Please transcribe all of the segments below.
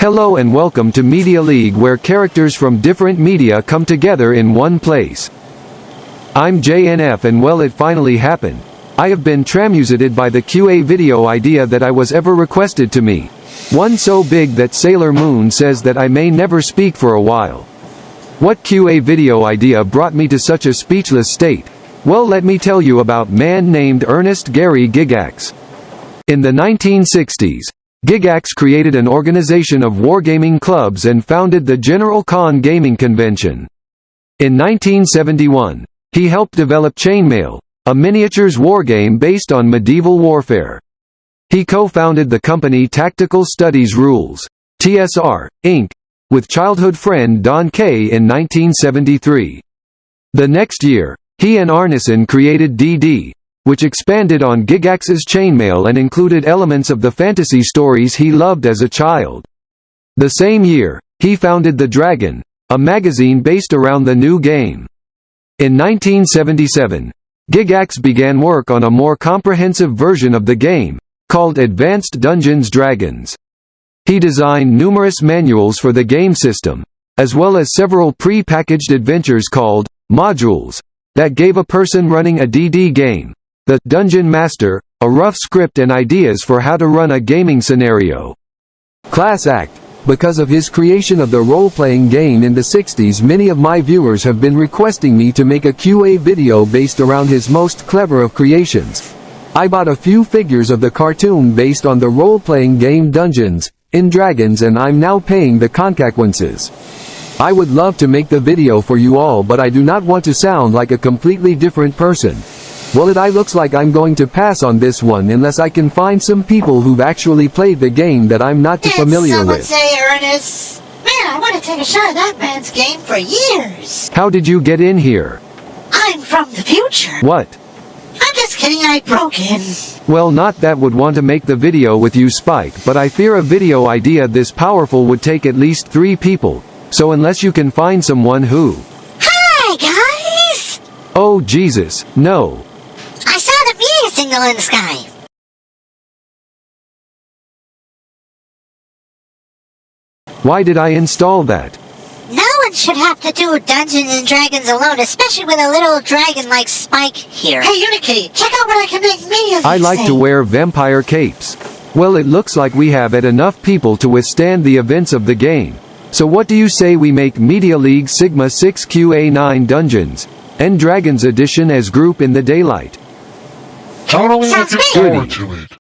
Hello and welcome to Media League, where characters from different media come together in one place. I'm JNF, and well, it finally happened. I have been tramusated by the QA video idea that I was ever requested to me. One so big that Sailor Moon says that I may never speak for a while. What QA video idea brought me to such a speechless state? Well, let me tell you about man named Ernest Gary Gygax. In the 1960s, Gygax created an organization of wargaming clubs and founded the General Con Gaming Convention. In 1971, he helped develop Chainmail, a miniatures wargame based on medieval warfare. He co-founded the company Tactical Studies Rules, TSR, Inc., with childhood friend Don Kay in 1973. The next year, he and Arneson created DD, which expanded on Gygax's Chainmail and included elements of the fantasy stories he loved as a child. The same year, he founded The Dragon, a magazine based around the new game. In 1977, Gygax began work on a more comprehensive version of the game, called Advanced Dungeons & Dragons. He designed numerous manuals for the game system, as well as several pre-packaged adventures called modules, that gave a person running a DD game, the Dungeon Master, a rough script and ideas for how to run a gaming scenario. Class act. Because of his creation of the role-playing game in the 60s, many of my viewers have been requesting me to make a QA video based around his most clever of creations. I bought a few figures of the cartoon based on the role-playing game Dungeons & Dragons, and I'm now paying the consequences. I would love to make the video for you all, but I do not want to sound like a completely different person. Well, it looks like I'm going to pass on this one unless I can find some people who've actually played the game that I'm not too familiar with. Did someone say Ernest? Man, I want to take a shot at that man's game for years. How did you get in here? I'm from the future. What? I'm just kidding, I broke in. Well, not that would want to make the video with you, Spike, but I fear a video idea this powerful would take at least 3 people, so unless you can find someone who... Hi, guys! Oh, Jesus, no. I saw the media signal in the sky. Why did I install that? No one should have to do Dungeons and Dragons alone, especially with a little dragon like Spike here. Hey, Unikitty, check out what I can make me of. I like to wear vampire capes. Well, it looks like we have enough people to withstand the events of the game. So what do you say we make Media League Sigma 6 QA9 Dungeons & Dragons Edition as Group in the Daylight? Totally Sounds looking forward to it.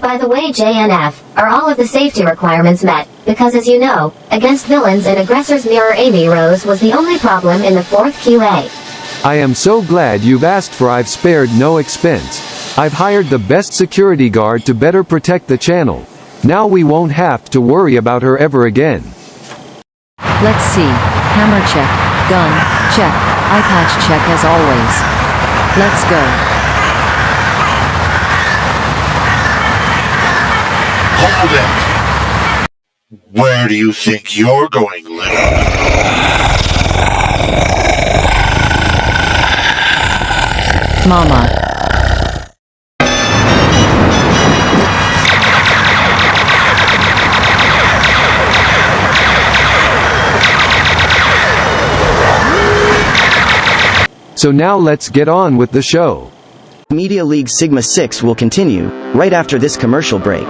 By the way, JNF, are all of the safety requirements met? Because as you know, against villains and aggressors Mirror Amy Rose was the only problem in the 4th QA. I am so glad you've asked, for I've spared no expense. I've hired the best security guard to better protect the channel. Now we won't have to worry about her ever again. Let's see. Hammer check. Gun check. Eye patch check as always. Let's go. Hold it! Where do you think you're going, little? Mama. So now let's get on with the show. Media League Sigma 6 will continue, right after this commercial break.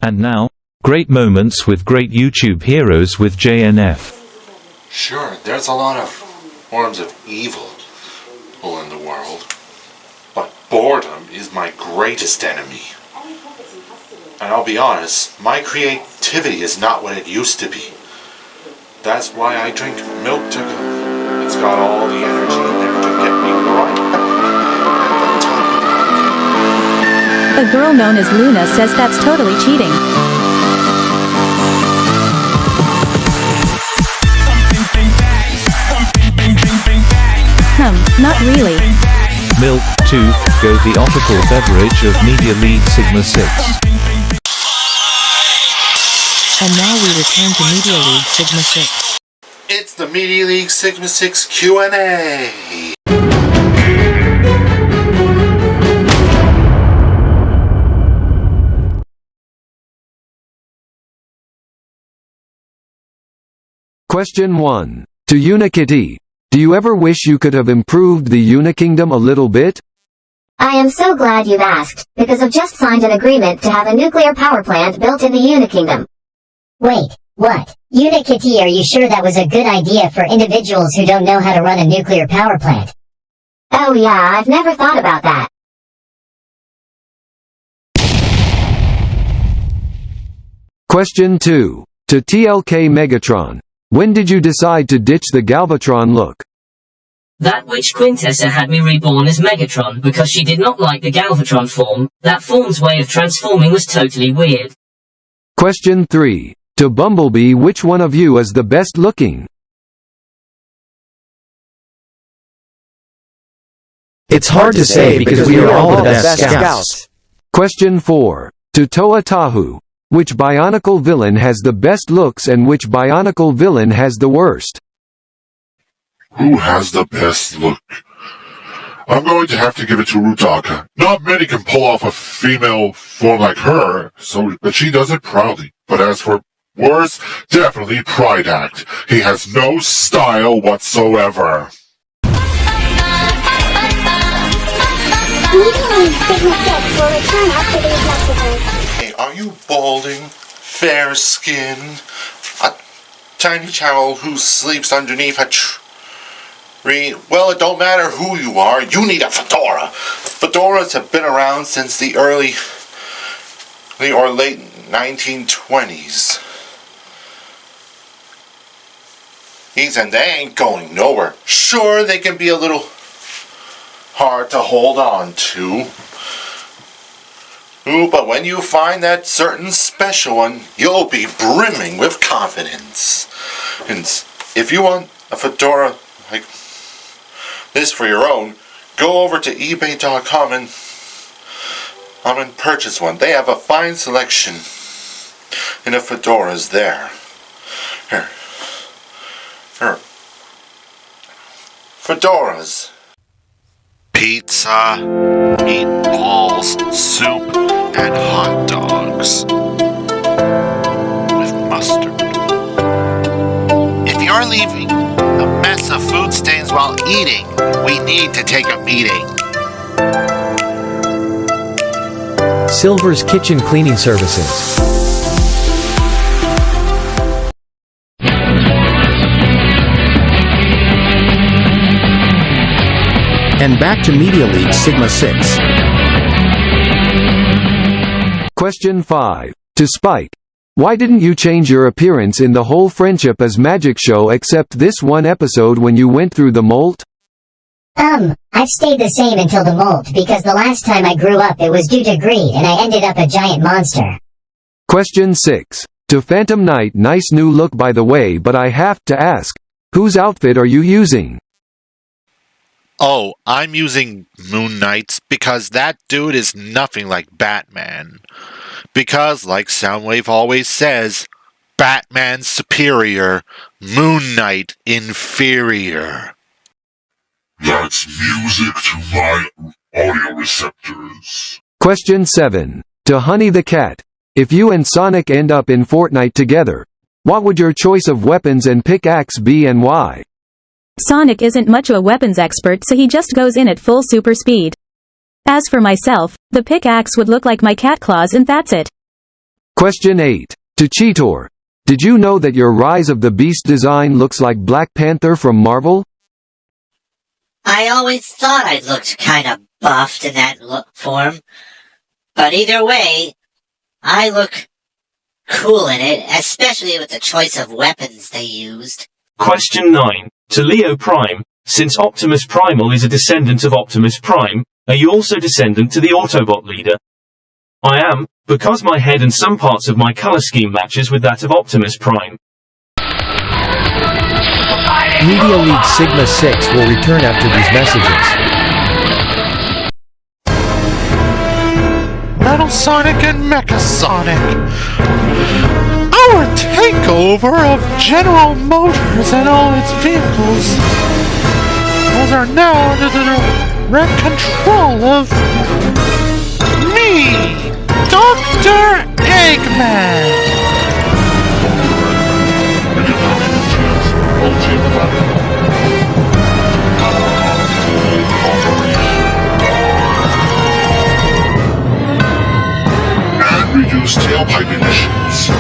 And now, great moments with great YouTube heroes with JNF. Sure, there's a lot of forms of evil in the world, but boredom is my greatest enemy. And I'll be honest, my creativity is not what it used to be. That's why I drink milk to go. It's got all the energy in there to get me right back at the top of the A girl known as Luna says that's totally cheating. Not really. Milk, too, go the official beverage of Media League Sigma 6. And now we return to Media League Sigma 6. It's the Media League Sigma 6 Q&A. Question 1. To Unikitty. Do you ever wish you could have improved the Unikingdom a little bit? I am so glad you've asked, because I've just signed an agreement to have a nuclear power plant built in the Unikingdom. Wait, what? Unikitty, are you sure that was a good idea for individuals who don't know how to run a nuclear power plant? Oh yeah, I've never thought about that. Question 2. To TLK Megatron. When did you decide to ditch the Galvatron look? That witch Quintessa had me reborn as Megatron because she did not like the Galvatron form. That form's way of transforming was totally weird. Question 3. To Bumblebee, which one of you is the best looking? It's hard to say because we are all the best scouts. Question 4. To Toa Tahu. Which Bionicle villain has the best looks and which Bionicle villain has the worst? Who has the best look? I'm going to have to give it to Rutaka. Not many can pull off a female form like her, but she does it proudly. But as for worse, definitely Pride Act. He has no style whatsoever. Media League Sigma 6 will return after these messages. Hey, are you balding, fair-skinned, a tiny child who sleeps underneath a tree? Well, it don't matter who you are, you need a fedora. Fedoras have been around since the early or late 1920s. And they ain't going nowhere. Sure, they can be a little hard to hold on to. Ooh, but when you find that certain special one, you'll be brimming with confidence. And if you want a fedora like this for your own, go over to ebay.com and purchase one. They have a fine selection in the fedoras there. Here. Fedoras. Pizza, meatballs. noodles, soup, and hot dogs. With mustard. If you're leaving a mess of food stains while eating, we need to take a meeting. Silver's Kitchen Cleaning Services. And back to Media League Sigma 6. Question 5. To Spike. Why didn't you change your appearance in the whole Friendship as Magic show except this one episode when you went through the molt? I've stayed the same until the molt because the last time I grew up it was due to greed and I ended up a giant monster. Question 6. To Phantom Knight. Nice new look by the way, but I have to ask, whose outfit are you using? Oh, I'm using Moon Knight's because that dude is nothing like Batman. Because, like Soundwave always says, Batman's superior, Moon Knight inferior. That's music to my audio receptors. Question 7. To Honey the Cat. If you and Sonic end up in Fortnite together, what would your choice of weapons and pickaxe be and why? Sonic isn't much of a weapons expert, so he just goes in at full super speed. As for myself, the pickaxe would look like my cat claws and that's it. Question 8. To Cheetor. Did you know that your Rise of the Beast design looks like Black Panther from Marvel? I always thought I looked kinda buffed in that form. But either way, I look cool in it, especially with the choice of weapons they used. Question 9. To Leo Prime. Since Optimus Primal is a descendant of Optimus Prime, are you also descendant to the Autobot leader? I am, because my head and some parts of my color scheme matches with that of Optimus Prime. Media League Sigma 6 will return after these messages. Metal Sonic and Mecha Sonic. Our takeover of General Motors and all its vehicles. Those are now under the direct control of me, Dr. Eggman. And reduce tailpipe emissions.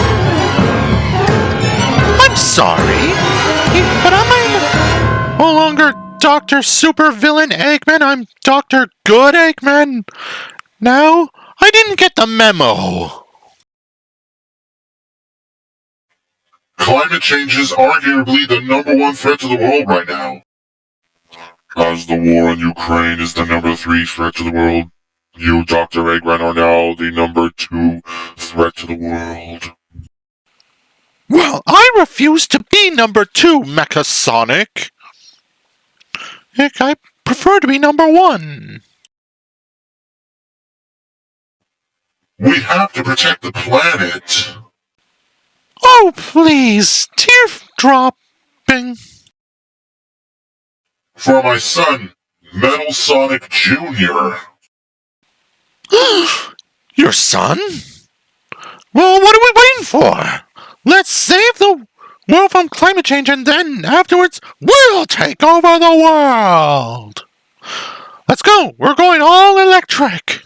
I'm sorry, but I'm no longer Dr. Supervillain Eggman. I'm Dr. Good Eggman. Now, I didn't get the memo. Climate change is arguably the #1 threat to the world right now. As the war in Ukraine is the #3 threat to the world, you, Dr. Eggman, are now the #2 threat to the world. Well, I refuse to be #2, Mecha Sonic. Heck, I prefer to be #1. We have to protect the planet. Oh, please, teardropping. For my son, Metal Sonic Jr. Your son? Well, what are we waiting for? Let's save the world from climate change and then afterwards we'll take over the world. Let's go. We're going all electric.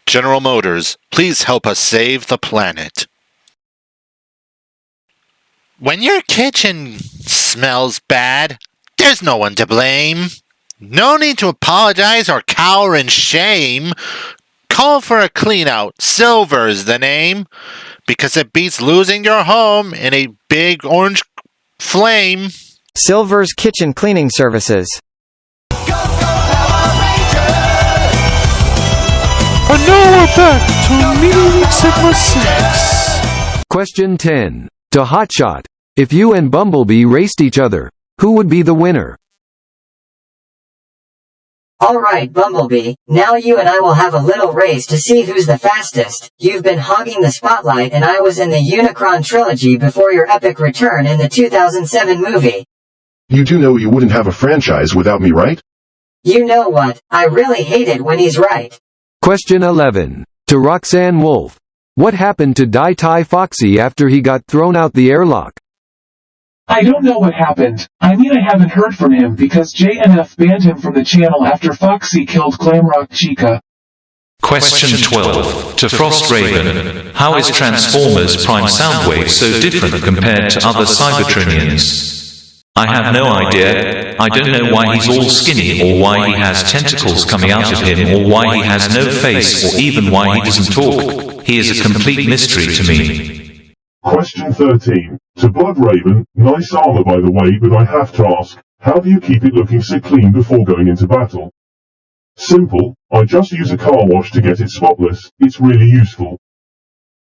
General Motors, please help us save the planet. When your kitchen smells bad, there's no one to blame. No need to apologize or cower in shame. Call for a clean-out. Silver's the name. Because it beats losing your home in a big orange flame. Silver's Kitchen Cleaning Services. And now we're back to Media League Sigma 6. Question 10. To Hotshot. If you and Bumblebee raced each other, who would be the winner? Alright, Bumblebee, now you and I will have a little race to see who's the fastest. You've been hogging the spotlight and I was in the Unicron trilogy before your epic return in the 2007 movie. You do know you wouldn't have a franchise without me, right? You know what, I really hate it when he's right. Question 11. To Roxanne Wolf. What happened to Die Tie Foxy after he got thrown out the airlock? I don't know what happened. I haven't heard from him because JNF banned him from the channel after Foxy killed Glamrock Chica. Question 12. To Frost Raven. How is Transformers Prime Soundwave so different compared to other Cybertronians? I have no idea. I don't know why he's all skinny or why he has tentacles coming out of him or why he has no face or even why he doesn't talk. He is a complete mystery to me. Question 13. To Blood Raven, nice armor by the way, but I have to ask, how do you keep it looking so clean before going into battle? Simple, I just use a car wash to get it spotless, it's really useful.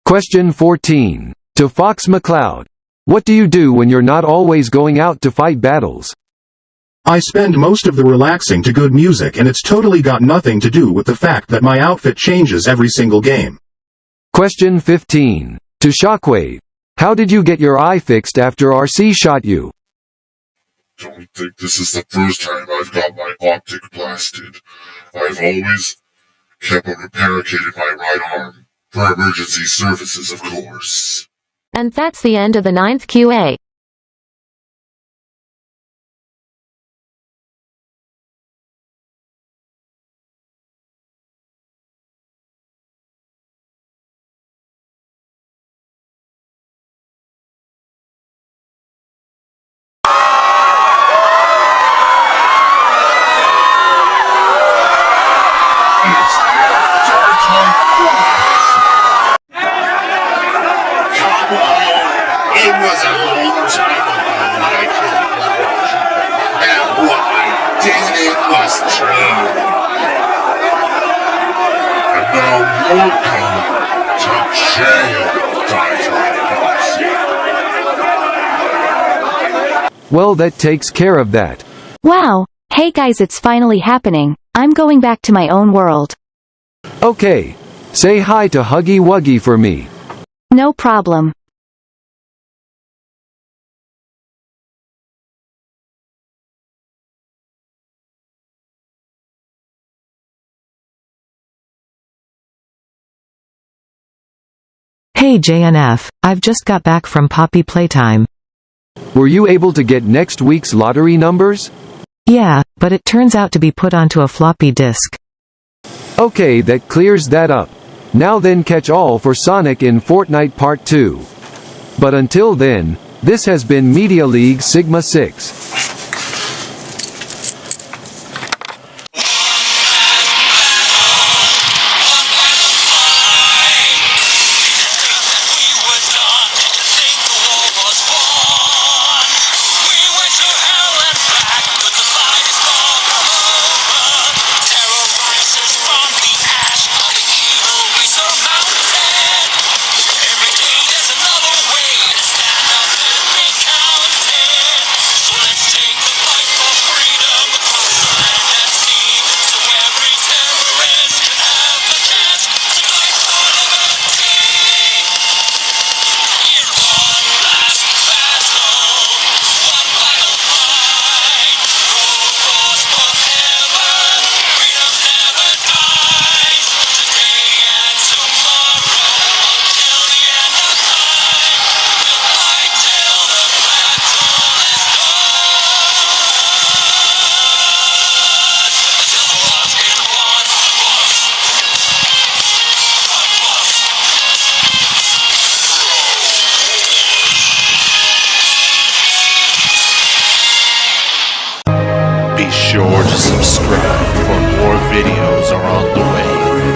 Question 14. To Fox McCloud. What do you do when you're not always going out to fight battles? I spend most of the relaxing to good music and it's totally got nothing to do with the fact that my outfit changes every single game. Question 15. To Shockwave. How did you get your eye fixed after RC shot you? Don't think this is the first time I've got my optic blasted. I've always kept a repair kit in my right arm. For emergency services, of course. And that's the end of the 9th QA. It was a long time ago when I killed Glamrock Chica, and what I did, it was true. And now you're coming to jail, Die Foxy. Well, that takes care of that. Wow. Hey guys, it's finally happening. I'm going back to my own world. Okay. Say hi to Huggy Wuggy for me. No problem. Hey JNF, I've just got back from Poppy Playtime. Were you able to get next week's lottery numbers? Yeah, but it turns out to be put onto a floppy disk. Okay, that clears that up. Now then, catch all for Sonic in Fortnite Part 2. But until then, this has been Media League Sigma 6. Be sure to subscribe for more videos around the